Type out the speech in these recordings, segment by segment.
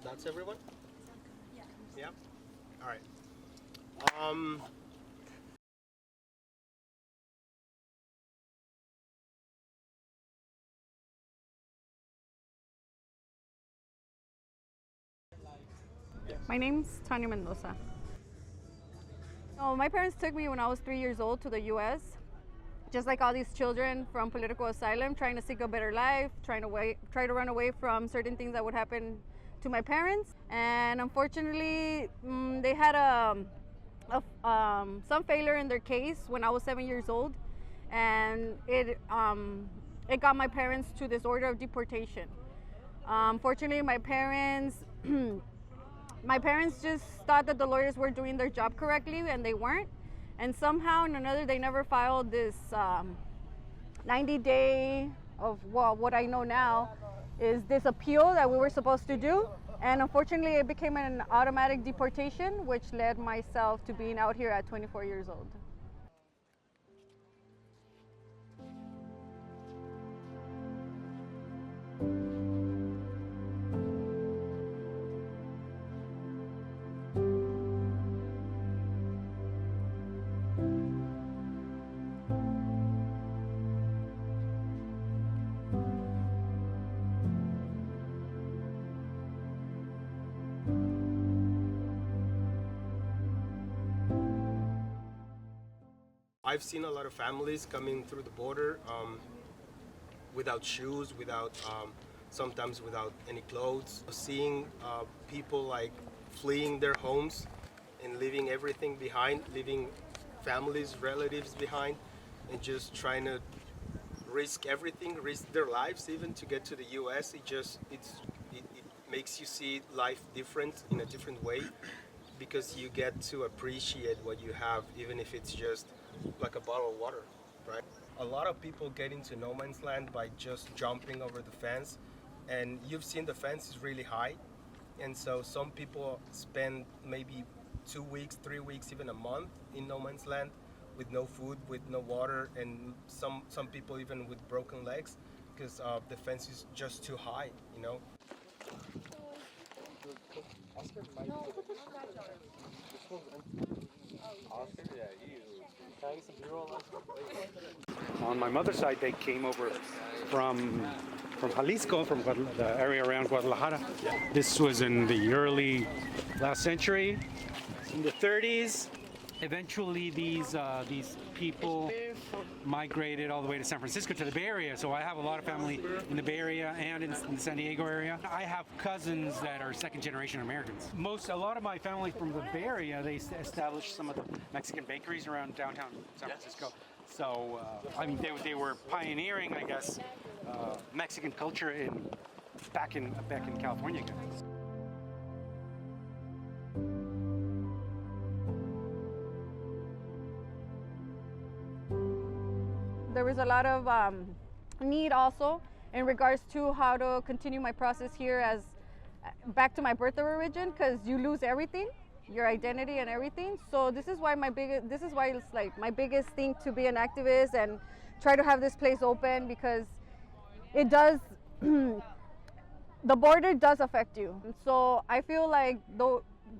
So that's everyone? Yeah. All right. Um, My name's Tanya Mendoza. Oh, my parents took me when I was 3 years old to the U.S. Just like all these children from political asylum, trying to seek a better life, try to run away from certain things that would happen to my parents. And unfortunately, they had some failure in their case when I was 7 years old, and it got my parents to this order of deportation. Fortunately, my parents just thought that the lawyers were doing their job correctly, and they weren't. And somehow or another, they never filed this 90-day of, well, what I know now is this appeal that we were supposed to do. And unfortunately, it became an automatic deportation, which led myself to being out here at 24 years old. I've seen a lot of families coming through the border without shoes, without sometimes without any clothes. Seeing people like fleeing their homes and leaving everything behind, leaving families, relatives behind, and just trying to risk everything, risk their lives even to get to the U.S. It makes you see life different in a different way because you get to appreciate what you have, even if it's just like a bottle of water, right? A lot of people get into no man's land by just jumping over the fence, and you've seen the fence is really high, and so some people spend maybe 2 weeks, 3 weeks, even a month in no man's land with no food, with no water, and some people even with broken legs because the fence is just too high, you know. On my mother's side, they came over from Jalisco, from the area around Guadalajara. This was in the early last century, in the 30s. Eventually, these people migrated all the way to San Francisco, to the Bay Area. So I have a lot of family in the Bay Area and in the San Diego area. I have cousins that are second-generation Americans. A lot of my family from the Bay Area, they established some of the Mexican bakeries around downtown San Francisco. So I mean, they were pioneering, I guess, Mexican culture back in California again. There was a lot of need also in regards to how to continue my process here as back to my birth of origin, because you lose everything, your identity and everything. So this is why it's like my biggest thing to be an activist and try to have this place open, because it does the border does affect you. So I feel like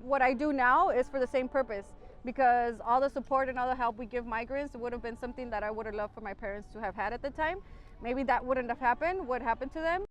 what I do now is for the same purpose, because all the support and all the help we give migrants would have been something that I would have loved for my parents to have had at the time. Maybe that wouldn't have happened, what happened to them.